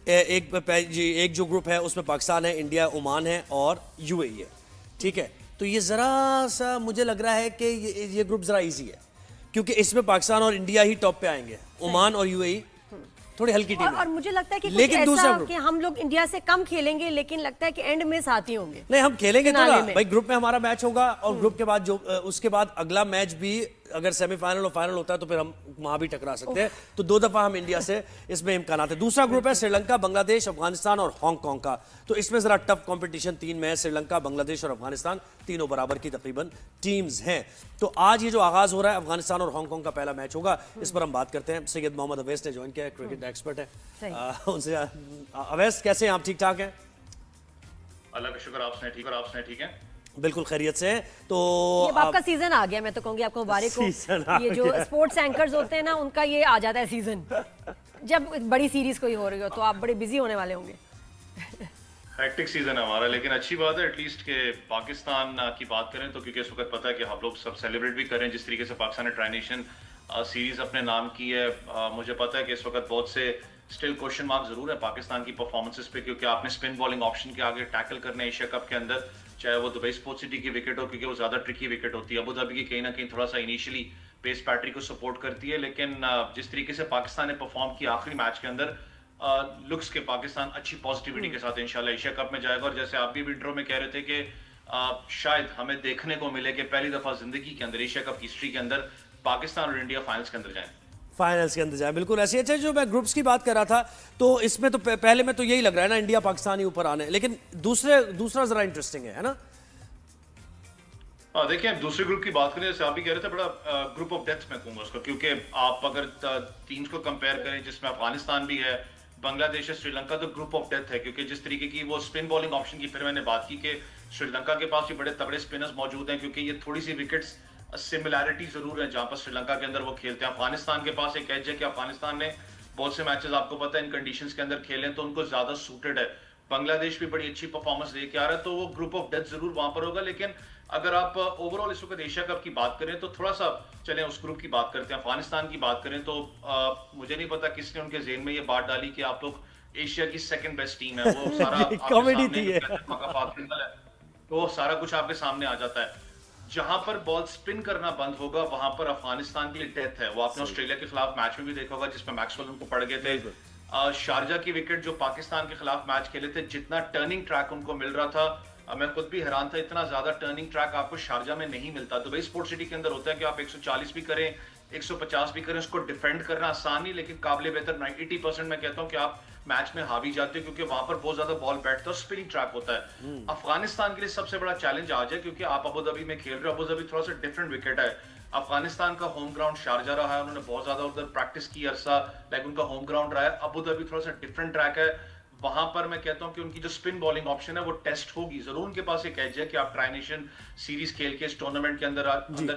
एक जो ग्रुप है उसमें पाकिस्तान है, इंडिया, ओमान है और यूएई है, ठीक है। तो ये ज़रा सा मुझे लग रहा है कि ये ग्रुप ज़रा इजी है, क्योंकि इसमें पाकिस्तान और इंडिया ही टॉप पे आएंगे, ओमान और यूएई थोड़ी हल्की टीम है। और मुझे लगता है कि कुछ लेकिन दूसरा ऐसा ग्रुप कि हम लोग इंडिया से कम खेलेंगे, लेकिन लगता है कि एंड में साथ ही होंगे। नहीं, हम खेलेंगे तो फिनाले ना में। भाई, ग्रुप में हमारा मैच होगा और ग्रुप के बाद जो उसके बाद अगला मैच भी अगर सेमीफाइनल और फाइनल होता है तो फिर हम वहां भी टकरा सकते हैं। तो 2 दफा हम इंडिया से इसमें इम्कान है। दूसरा ग्रुप है श्रीलंका, बांग्लादेश, अफगानिस्तान और हांगकांग का। तो इसमें जरा टफ कंपटीशन 3 में है। श्रीलंका, बांग्लादेश और अफगानिस्तान तीनों बराबर की तकरीबन टीम्स हैं। तो आज ये जो आगाज हो रहा है, अफगानिस्तान और हांगकांग का पहला मैच होगा, इस पर हम बात करते हैं। सैयद मोहम्मद अवैस ने ज्वाइन किया है, क्रिकेट एक्सपर्ट है। उनसे अवैस, कैसे हैं आप? ठीक ठाक हैं? अल्लाह का शुक्र, आपने ठीक है? बिल्कुल खैरियत से है। तो ये आपका सीजन आ गया, मैं तो कहूंगी आपको मुबारक हो। ये जो स्पोर्ट्स एंकर्स होते हैं ना, उनका ये आ जाता है सीजन, जब बड़ी सीरीज कोई हो रही हो तो आप बड़े बिजी होने वाले होंगे। हेक्टिक सीजन है हमारा, लेकिन अच्छी बात है एटलीस्ट के पाकिस्तान की बात करें तो, क्योंकि इस वक्त पता है कि हम लोग सब सेलिब्रेट भी करें जिस तरीके से पाकिस्तान ने ट्राई नेशन सीरीज अपने नाम की है। मुझे पता है कि इस वक्त बहुत से स्टिल क्वेश्चन मार्क जरूर है पाकिस्तान की परफॉर्मेंसेस पे, क्योंकि आपने स्पिन बॉलिंग ऑप्शन के आगे टैकल करने एशिया कप के अंदर, चाहे वो दुबई स्पोर्ट्स सिटी की विकेट हो, क्योंकि वो ज्यादा ट्रिकी विकेट होती है। अबू धाबी की कहीं ना कहीं थोड़ा सा इनिशियली पेस पैट्री को सपोर्ट करती है, लेकिन जिस तरीके से पाकिस्तान ने परफॉर्म किया आखिरी मैच के अंदर, लुक्स के पाकिस्तान अच्छी पॉजिटिविटी के साथ इंशाल्लाह एशिया कप में जाएगा। और जैसे आप भी इंट्रो में कह रहे थे कि शायद हमें देखने को मिले कि पहली दफा जिंदगी के अंदर एशिया कप हिस्ट्री के अंदर पाकिस्तान और इंडिया फाइनल्स के अंदर जाए, फाइनल्स के अंदर जाए। बिल्कुल ऐसे। अच्छा, जो मैं ग्रुप्स की बात कर रहा था, तो इसमें तो पहले में तो यही लग रहा है ना, इंडिया पाकिस्तान ही ऊपर आने, लेकिन दूसरा जरा इंटरेस्टिंग है ना? देखिए, दूसरे ग्रुप की बात करें, जैसे आप भी कह रहे थे, बड़ा ग्रुप ऑफ डेथ मैं कहूंगा उसको, क्योंकि आप अगर टीम्स को कंपेयर करें जिसमें अफगानिस्तान भी है, बांग्लादेश है, श्रीलंका, तो ग्रुप ऑफ डेथ है। क्योंकि जिस तरीके की वो स्पिन बॉलिंग ऑप्शन की फिर मैंने बात की कि श्रीलंका के पास भी बड़े तगड़े स्पिनर्स मौजूद हैं, क्योंकि ये थोड़ी सी विकेट्स सिमिलैरिटी जरूर है जहां पर श्रीलंका के अंदर वो खेलते हैं। अफगानिस्तान के पास एक एज है कि अफगानिस्तान ने बहुत से मैचेस आपको पता है इन कंडीशंस के अंदर खेले, तो उनको ज्यादा सूटेड है। बांग्लादेश भी बड़ी अच्छी परफॉर्मेंस लेके आ रहा है, तो वो ग्रुप ऑफ डेथ जरूर वहां पर होगा। लेकिन अगर आप ओवरऑल इस वक्त एशिया कप की बात करें तो थोड़ा सा चलें उस ग्रुप की बात करते हैं। अफगानिस्तान की बात करें तो मुझे नहीं पता किसने उनके जेहन में ये बात डाली कि आप लोग एशिया की सेकंड बेस्ट टीम है। वो सारा कॉमेडी थी ये। तो वो सारा कुछ आपके सामने आ जाता है। जहां पर बॉल स्पिन करना बंद होगा वहां पर अफगानिस्तान के लिए डेथ है। वो आपने ऑस्ट्रेलिया के खिलाफ मैच में भी देखा होगा जिसमें मैक्सवेल उनको पड़ गए थे। शारजा की विकेट जो पाकिस्तान के खिलाफ मैच खेले थे, जितना टर्निंग ट्रैक उनको मिल रहा था, मैं खुद भी हैरान था, इतना ज्यादा टर्निंग ट्रैक आपको शारजा में नहीं मिलता। दुबई स्पोर्ट्स सिटी के अंदर होता है कि आप 140 भी करें, 150 भी करें, उसको डिफेंड करना आसान नहीं, लेकिन काबिल बेहतर 80% मैं कहता हूं कि आप मैच में हावी जाते हो, क्योंकि वहां पर बहुत ज्यादा बॉल बैठता है, स्पिनिंग ट्रैक होता है। अफगानिस्तान के लिए सबसे बड़ा चैलेंज आज है, क्योंकि आप अबू धाबी में खेल रहे हो। अबू धाबी थोड़ा सा डिफरेंट विकेट है। अफगानिस्तान का होम ग्राउंड शारजा रहा है, उन्होंने बहुत ज्यादा उधर प्रैक्टिस की अरसा, लाइक उनका होम ग्राउंड रहा है। अबू धाबी थोड़ा सा डिफरेंट ट्रैक है, वहां पर मैं कहता हूं कि उनकी जो स्पिन बॉलिंग ऑप्शन है वो टेस्ट होगी जरूर। उनके पास एक एज है कि आप ट्राई नेशन सीरीज खेल के इस टूर्नामेंट के अंदर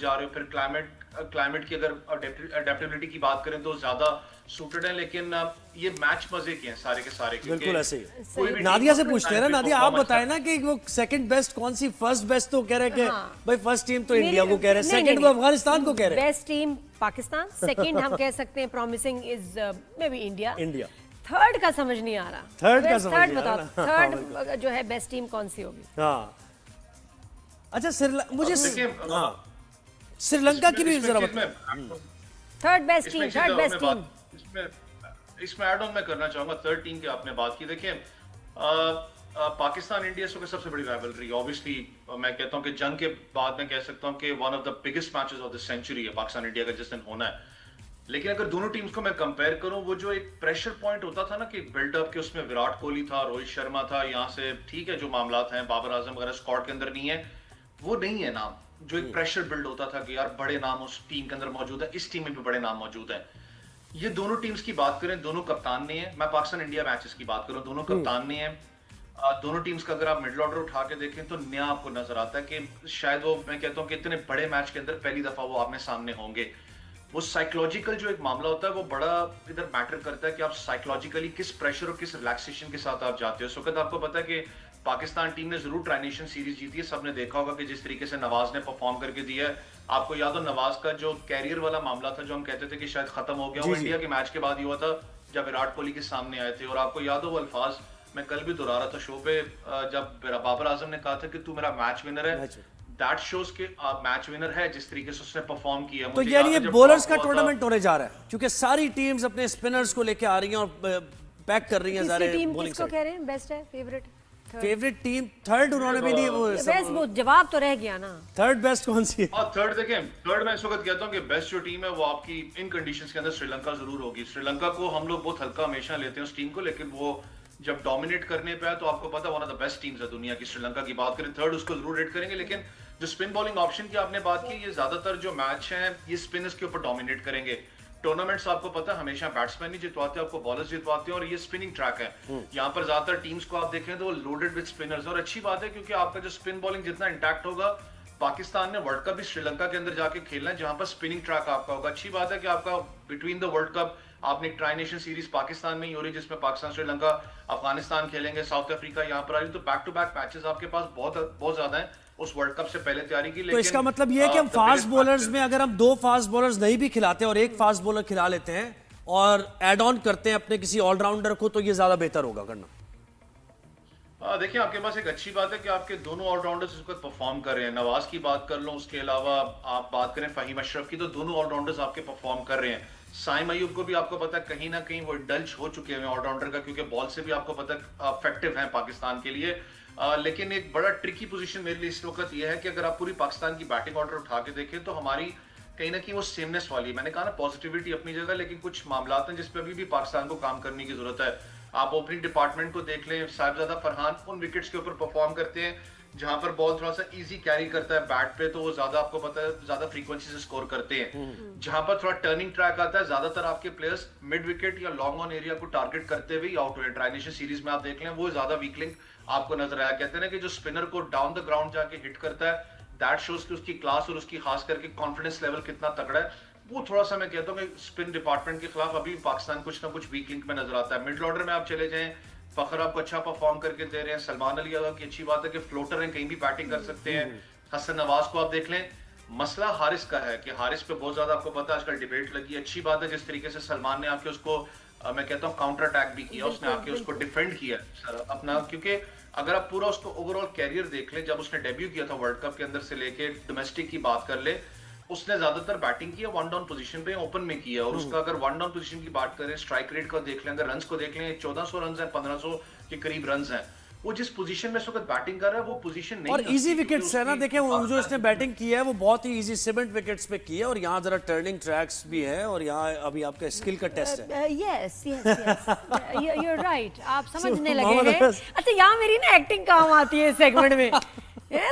जा रहे हो। फिर क्लाइमेट की अगर अडेप्टेबिलिटी की बात करें तो ज्यादा सूटेड है, लेकिन ये मैच मजे के हैं सारे के सारे। बिल्कुल ऐसे ही। नादिया से पूछते हैं ना, नादिया आप बताएं ना कि वो सेकंड बेस्ट कौन सी, फर्स्ट बेस्ट तो कह रहे हैं कि भाई फर्स्ट टीम तो इंडिया को कह रहे हैं, सेकंड को अफगानिस्तान को कह रहे हैं। बेस्ट टीम पाकिस्तान, सेकंड हम कह सकते हैं promising is may be India. Third का समझ नहीं आ रहा। थर्ड बताओ, थर्ड जो है बेस्ट टीम कौन सी होगी? हाँ, अच्छा, मुझे श्रीलंका की भी जरा बताओ। थर्ड बेस्ट टीम इसमें ऐड ऑन मैं करना चाहूंगा थर्ड टीम की आपने बात की। देखिए, पाकिस्तान इंडिया की सबसे बड़ी राइवलरी ऑब्वियसली मैं कहता हूं कि जंग के बाद मैं कह सकता हूं कि one of the biggest matches of the century है पाकिस्तान इंडिया का जिस दिन होना है। लेकिन अगर दोनों टीम्स को मैं कंपेयर करूं, वो जो एक प्रेशर पॉइंट होता था ना कि बिल्डअप के, उसमें विराट कोहली था, रोहित शर्मा था, यहाँ से ठीक है जो मामलात हैं, बाबर आजम वगैरह स्क्वाड के अंदर नहीं है, वो नहीं है नाम जो एक प्रेशर बिल्ड होता था कि यार बड़े नाम उस टीम के अंदर मौजूद है, इस टीम में भी बड़े नाम मौजूद हैं। ये दोनों टीम्स की बात करें, दोनों कप्तान नहीं है। मैं पाकिस्तान इंडिया मैचेस की बात करूं, दोनों कप्तान नहीं है। दोनों टीम्स का अगर आप मिडिल ऑर्डर उठा के देखें तो नया आपको नजर आता है कि शायद वो मैं कहता हूं कि इतने बड़े मैच के अंदर पहली दफा वो आमने सामने होंगे। वो साइकोलॉजिकल जो एक मामला होता है वो बड़ा इधर मैटर करता है कि आप साइकोलॉजिकली किस प्रेशर और किस रिलैक्सेशन के साथ आप जाते हो। इस वक्त आपको पता है कि पाकिस्तान टीम ने जरूर ट्राई नेशन सीरीज जीती है। सबने देखा होगा कि जिस तरीके से नवाज ने परफॉर्म करके दिया है। आपको याद हो नवाज का जो कैरियर वाला मामला था जो हम कहते थे कि शायद खत्म हो गया, वो इंडिया के मैच के बाद ही हुआ था जब विराट कोहली के सामने आए थे। और आपको याद हो वो अल्फाज मैं कल भी दोहरा रहा था शो पे, जब बाबर आजम ने कहा था कि तू मेरा मैच विनर है, दैट शोज के मैच विनर है जिस तरीके से उसने परफॉर्म किया। तो यानी ये बॉलर्स का टूर्नामेंट होने जा रहा है क्योंकि सारी टीम्स अपने स्पिनर्स को लेके आ रही हैं और पैक कर रही हैं सारे बॉलिंग किसको कह रहे हैं बेस्ट है फेवरेट टीम? थर्ड उन्होंने भी नहीं बेस्ट, वो जवाब तो रह गया ना। थर्ड बेस्ट कौन सी है? थर्ड देखें, थर्ड मैं इस वक्त कहता हूं कि बेस्ट जो टीम है वो आपकी इन कंडीशंस के अंदर श्रीलंका जरूर होगी। श्रीलंका को हम लोग बहुत हल्का हमेशा लेते हैं उस टीम को, लेकिन वो जब डोमिनेट करने पे आए तो आपको पता one of the best teams है दुनिया की। श्रीलंका की बात करें थर्ड, उसको जरूर रेट करेंगे। लेकिन जो स्पिन बॉलिंग ऑप्शन की आपने बात की, ये ज्यादातर जो मैच हैं ये स्पिनर्स के ऊपर डोमिनेट करेंगे। टूर्नामेंट्स आपको पता है हमेशा बैट्समैन ही जितवाते हैं, आपको बॉलर्स जितवाते हैं, और ये स्पिनिंग ट्रैक है। यहाँ पर ज्यादातर टीम्स को आप देखें तो वो लोडेड विद स्पिनर्स, और अच्छी बात है क्योंकि आपका जो स्पिन बॉलिंग जितना इंटैक्ट होगा, पाकिस्तान ने वर्ल्ड कप भी श्रीलंका के अंदर जाके खेलना है जहां पर स्पिनिंग ट्रैक आपका होगा। अच्छी बात है कि आपका बिटवीन द वर्ल्ड कप आपने एक ट्राई नेशन सीरीज पाकिस्तान में ही हो रही है जिसमें पाकिस्तान, श्रीलंका, अफगानिस्तान खेलेंगे, साउथ अफ्रीका यहाँ पर आ रही है, तो बैक टू बैक मैचेस आपके पास बहुत ज्यादा है उस वर्ल्ड कप से पहले तैयारी की। तो इसका मतलब ये है कि हम फास्ट बॉलर्स में अगर हम 2 फास्ट बॉलर्स नहीं भी खिलाते और एक फास्ट बॉलर खिला लेते हैं और एड ऑन करते हैं अपने किसी ऑलराउंडर को, तो ये ज्यादा बेहतर होगा करना। देखिए आपके पास एक अच्छी बात है कि आपके दोनों ऑलराउंडर्स इस वक्त परफॉर्म कर रहे हैं। नवाज की बात कर लो, उसके अलावा आप बात करें फहीम अशरफ की, तो दोनों ऑलराउंडर्स आपके परफॉर्म कर रहे हैं। साइम अयूब को भी आपको पता है कहीं ना कहीं वो इंडल्ज हो चुके हैं ऑलराउंडर का, क्योंकि बॉल से भी आपको पता है इफेक्टिव है पाकिस्तान के लिए। लेकिन एक बड़ा ट्रिकी पोजीशन मेरे लिए इस वक्त ये है कि अगर आप पूरी पाकिस्तान की बैटिंग ऑर्डर उठा के देखें तो हमारी कहीं ना कहीं वो सेमनेस वाली, मैंने कहा ना पॉजिटिविटी अपनी जगह, लेकिन कुछ मामलात हैं जिसपे अभी भी पाकिस्तान को काम करने की जरूरत है। आप ओपनिंग डिपार्टमेंट को देख लें, साहिबजादा फरहान उन विकेट्स के ऊपर परफॉर्म करते हैं जहां पर बॉल थोड़ा सा इजी कैरी करता है बैट पे, तो वो ज्यादा आपको पता है ज्यादा फ्रीक्वेंसी से स्कोर करते हैं। जहां पर थोड़ा टर्निंग ट्रैक आता है, ज्यादातर आपके प्लेयर्स मिड विकेट या लॉन्ग ऑन एरिया को टारगेट करते हुए आउट हुए। ट्राई नेशन सीरीज में आप देख लें वो ज्यादा वीक लिंक आपको नजर आया। कहते हैं ना कि जो स्पिनर को डाउन द ग्राउंड जाके हिट करता है, दैट शोज कि उसकी क्लास और उसकी खास करके कॉन्फिडेंस लेवल कितना तगड़ा है। वो थोड़ा सा मैं कहता हूँ कि स्पिन डिपार्टमेंट के खिलाफ अभी पाकिस्तान कुछ ना कुछ वीक लिंक में नजर आता है। मिडिल ऑर्डर में आप चले जाएं, फखर आपको अच्छा परफॉर्म करके दे रहे हैं, सलमान अली की अच्छी बात है कि फ्लोटर हैं, कहीं भी बैटिंग कर सकते हैं। हसन नवाज को आप देख लें, मसला हारिस का है कि हारिस पे बहुत ज्यादा आपको पता है आजकल डिबेट लगी है। अच्छी बात है जिस तरीके से सलमान ने आके उसको मैं कहता हूँ काउंटर अटैक भी किया, उसने आके उसको डिफेंड किया अपना, क्योंकि अगर आप पूरा उसको ओवरऑल कैरियर देख लें, जब उसने डेब्यू किया था वर्ल्ड कप के अंदर से लेके डोमेस्टिक की बात कर ले, उसने ज्यादातर बैटिंग की है वन डाउन पोजीशन पे, ओपन में किया। और उसका अगर वन डाउन पोजीशन की बात करें, स्ट्राइक रेट को देख लें, अगर रन्स को देख लें, 1400 रन्स हैं, 1500 के करीब रन्स हैं। वो जिस पोजीशन में इस वक्त बैटिंग कर रहा है वो पोजीशन नहीं, और इजी विकेट्स है ना। देखें वो जो इसने बैटिंग की है वो बहुत ही इजी सीमेंट विकेट्स पे की है, और यहाँ जरा टर्निंग ट्रैक्स भी है, और यहाँ अभी आपका स्किल का टेस्ट है। यस यू आर राइट, आप समझने लगे हैं। अच्छा, यहाँ मेरी ना एक्टिंग काम आती है इस सेगमेंट में।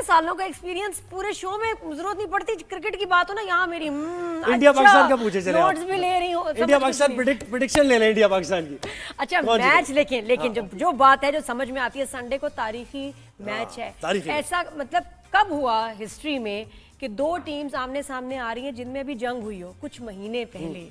सालों का एक्सपीरियंस, पूरे शो में जरूरत नहीं पड़ती, क्रिकेट की बात हो ना यहाँ मेरी इंडिया पाकिस्तान का पूछे चले, नोट्स भी ले रही हूँ, इंडिया पाकिस्तान प्रेडिक्शन ले लें इंडिया पाकिस्तान की। अच्छा मैच लेकिन जो बात है जो समझ में आती है, संडे को तारीखी मैच है। ऐसा मतलब कब हुआ हिस्ट्री में कि 2 टीम्स आमने सामने आ रही हैं जिनमें भी जंग हुई हो कुछ महीने पहले,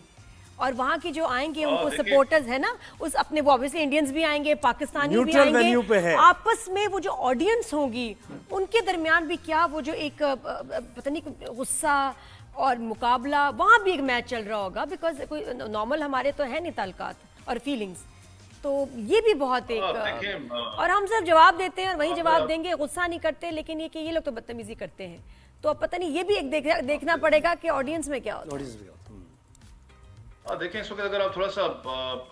और वहां की जो आएंगे उनको सपोर्टर्स है ना, उस अपने वो ऑब्वियसली इंडियंस भी आएंगे, पाकिस्तानी भी आएंगे, आपस में वो जो ऑडियंस होगी उनके दरमियान भी क्या वो जो एक पता नहीं गुस्सा और मुकाबला, वहां भी एक मैच चल रहा होगा, बिकॉज कोई नॉर्मल हमारे तो है नहीं ताल्लुकात और फीलिंग्स, तो ये भी बहुत एक और हम सब जवाब देते हैं और वही जवाब देंगे, गुस्सा नहीं करते, लेकिन ये कि ये लोग तो बदतमीजी करते हैं, तो अब पता नहीं ये भी एक देखना पड़ेगा कि ऑडियंस में क्या होता है। देखें इस वक्त अगर आप थोड़ा सा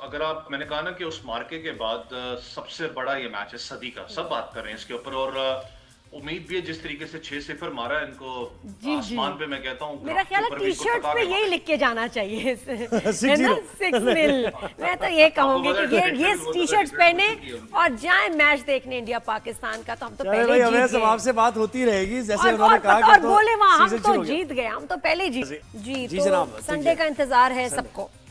अगर आप, मैंने कहा ना कि उस मार्के के बाद सबसे बड़ा ये मैच है सदी का, सब बात कर रहे हैं इसके ऊपर, और उम्मीद भी है जिस तरीके से 6-0 मारा है इनको आसमान पे, मैं कहता हूँ मेरा ख्याल है टी-शर्ट पे यही लिख के जाना चाहिए है ना, 6-0। मैं तो ये कहूंगी कि ये टी-शर्ट्स पहने और जाएं मैच देखने इंडिया पाकिस्तान का, तो हम तो पहले जीत गए। आपसे बात होती रहेगी जैसे उन्होंने कहा, और बोले वहां हम तो जीत गए, हम तो पहले जीत। तो संडे का इंतजार है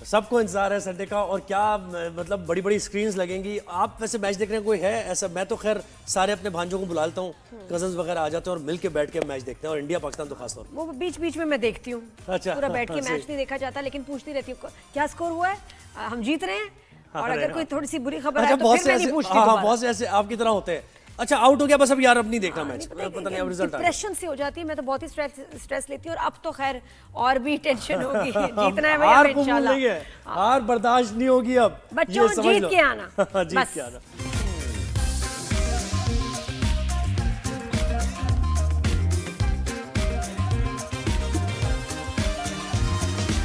सबको इंतजार है संडे का, और क्या मतलब बड़ी बड़ी स्क्रीन्स लगेंगी। आप वैसे मैच देखने कोई है ऐसा? मैं तो खैर सारे अपने भांजों को बुला लेता हूँ, कजन्स वगैरह आ जाते हैं और मिलके बैठ के मैच देखते हैं, और इंडिया पाकिस्तान तो खास तौर वो बीच में मैं देखती हूँ। अच्छा, पूरा बैठ के मैच नहीं देखा जाता, लेकिन पूछती रहती हूँ क्या स्कोर हुआ है, हम जीत रहे हैं, और अगर कोई थोड़ी सी बुरी खबर है तो फिर मैं नहीं पूछती। बहुत से ऐसे आपकी तरह होते हैं अच्छा आउट हो गया बस, अब यार अब नहीं देखना मैच, पता नहीं अब रिजल्ट आ गया। डिप्रेशन से हो जाती है, मैं तो बहुत ही स्ट्रेस लेती हूँ, और अब तो खैर और भी टेंशन होगी। जीतना है भैया हार कबूल इंशाल्लाह। नहीं है, हार बर्दाश्त नहीं होगी अब, बच्चों ये समझ जीत लो। के आना जीत बस। के आना।